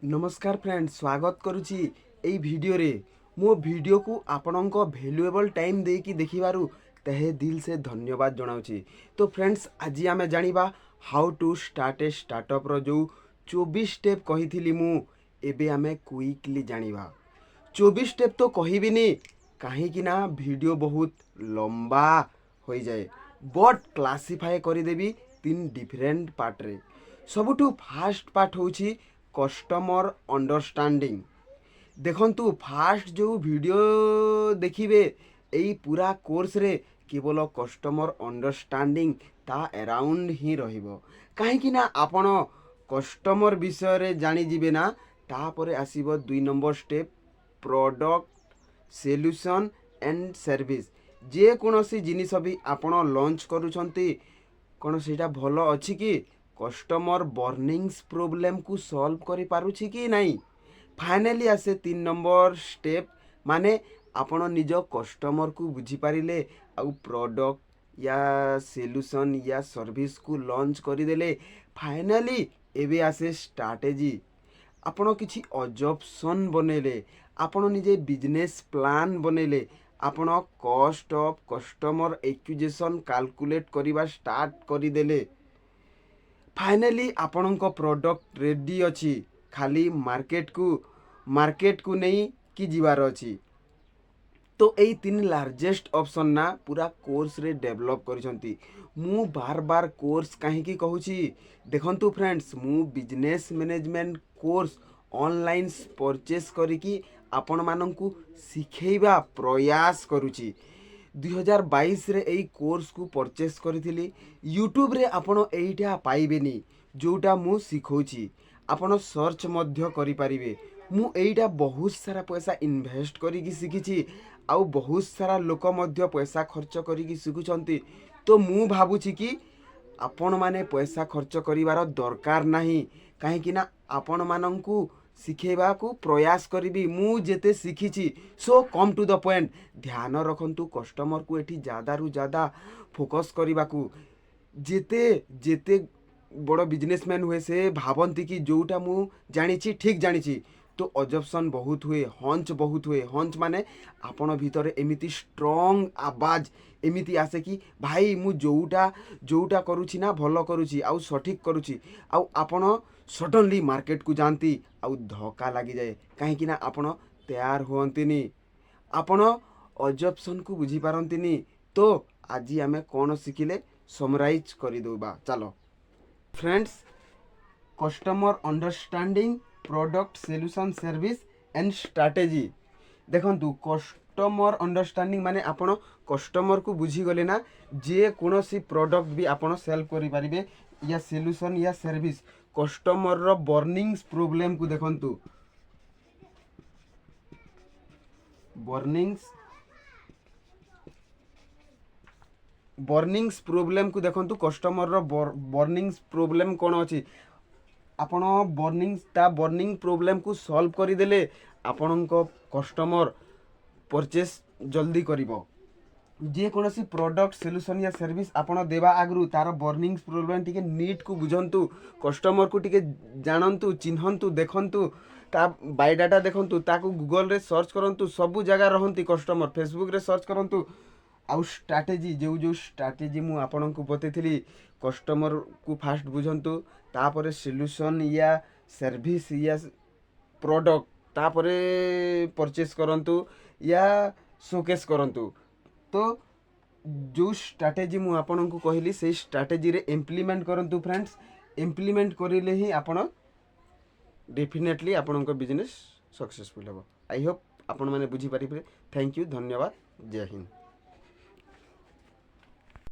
नमस्कार फ्रेंड्स, स्वागत करुच्ची एई वीडियो रे। मो वीडियो को आपणक वैल्यूएबल टाइम देकी देखिबारु तहे दिल से धन्यवाद जनाउची। तो फ्रेंड्स, आज आमे जानिबा how to start a startup रो जो 24 स्टेप कहिथिली मु एबे आमे क्विकली जानिबा। 24 स्टेप तो कहिबिनी काहे कि ना वीडियो बहुत लंबा होई जाए, बट क्लासिफाई करि देबी 3 डिफरेंट पार्ट रे। सबुठु फास्ट पार्ट होउची कस्टमर अंडरस्टैंडिंग। देखंतु फास्ट जो वीडियो देखिबे एई पूरा कोर्स रे केवल कस्टमर अंडरस्टैंडिंग ता अराउंड ही रहिबो। काहे कि ना आपण कस्टमर विषय रे जानि जिबे ना, तापरे आसीबो 2 number step product solution and service. जे कोनोसी जिनिस भी आपण लॉन्च करूछंती कोन सेटा भलो अछि कि कस्टमर बर्निंग्स प्रॉब्लम को सॉल्व करि पारुछि कि नहीं। फाइनली आसे 3 नंबर स्टेप, माने आपण निज कस्टमर को बुझी पारिले आउ प्रोडक्ट या सॉल्यूशन या सर्विस को लॉन्च करिदेले। फाइनली एबे आसे स्ट्रैटेजी। आपण किछि ऑब्जेक्शन बनेले, आपण निजे बिजनेस प्लान बनेले, आपण cost of customer acquisition calculate करिबा स्टार्ट करिदेले। फाइनली आपणक प्रोडक्ट रेडी अछि, खाली मार्केट को नहीं कि जीवार अछि। तो एई 3 लार्जेस्ट ऑप्शन ना पूरा कोर्स रे डेवलप करिसंती। मु बार बार कोर्स काहे की कहूची, देखंतु फ्रेंड्स, मु business management course online purchase करिकी आपण माननकु सिखेइबा प्रयास करूची। 2022 रे एई कोर्स को परचेस करिथिली। यूट्यूब रे आपण एइटा पाइबेनी जोटा मु सिखौची, आपण सर्च मध्य करि पारिबे। मु एइटा बहुत सारा पैसा इन्वेस्ट करिकी सिखिची, आउ बहुत सारा लोक मध्य पैसा खर्च करिकी सिखुचंती। तो मु भाबुची कि आपण माने पैसा खर्च करिवार दरकार नाही, काहे कि ना आपण माननकु सिखेबा को प्रयास करिबी मु जेते सिखिची। सो कम टू द पॉइंट, ध्यान रखंतु कस्टमर को एठी ज्यादा रु ज्यादा फोकस करिबा को। जेते बड़ बिजनेसमैन हुए से भावंती कि जोटा मु जानिची ठीक जानिची, तो ऑब्जेक्शन बहुत हुए, हंच बहुत हुए। हंच माने आपण भितरे एमिति स्ट्रांग आवाज एमिति आसे कि भाई मु जोटा करूची ना भलो करूची आउ सठिक करूची, आउ आपण सडनली मार्केट को जानती आउ धोखा लगी जाए, काहे कि ना आपण तैयार होंतिनी, आपण ऑब्जेक्शन को बुझी पारंतिनी। तो आज आमे कोन सिखिले समराइज करि दोबा। चलो friends, customer understanding, product solution service and strategy. देखंतु कस्टमर अंडरस्टैंडिंग माने आपण कस्टमर को बुझी गले ना, जे कोनोसी प्रोडक्ट भी आपण सेल करि पारिबे या सॉल्यूशन या सर्विस। कस्टमर रो बर्निंग्स प्रॉब्लम को देखंतु, बर्निंग्स प्रॉब्लम को देखंतु। कस्टमर रो बर्निंग्स प्रॉब्लम कोन अछि, आपण बर्निंग प्रॉब्लम को सॉल्व करि देले आपणको कस्टमर परचेस जल्दी करिवो। जे कोनोसी प्रोडक्ट सॉल्यूशन या सर्विस आपण देवा आगरु तार बर्निंग्स प्रॉब्लम टिके नीट को बुझंतु, कस्टमर को टिके जानंतु, चिन्हंतु, देखंतु, ता बायोडाटा देखंतु, ताको गूगल रे सर्च करंतु। सबु जगह रहंती कस्टमर, फेसबुक रे सर्च करंतु। आउ स्ट्रैटेजी जो स्ट्रैटेजी मु आपन को बतेथिली, कस्टमर को फास्ट बुझंतु, तापरे सॉल्यूशन या सर्विस या प्रोडक्ट तापरे परचेस करंतु या शोकेस करंतु। तो जो स्ट्रैटेजी मु आपन को कहली से स्ट्रैटेजी रे इम्प्लीमेंट करंतु फ्रेंड्स। इम्प्लीमेंट करिले ही आपण डेफिनेटली आपन को बिजनेस सक्सेसफुल हो। आई होप आपण माने बुझी पारिबे। थैंक यू, धन्यवाद, जय हिंद।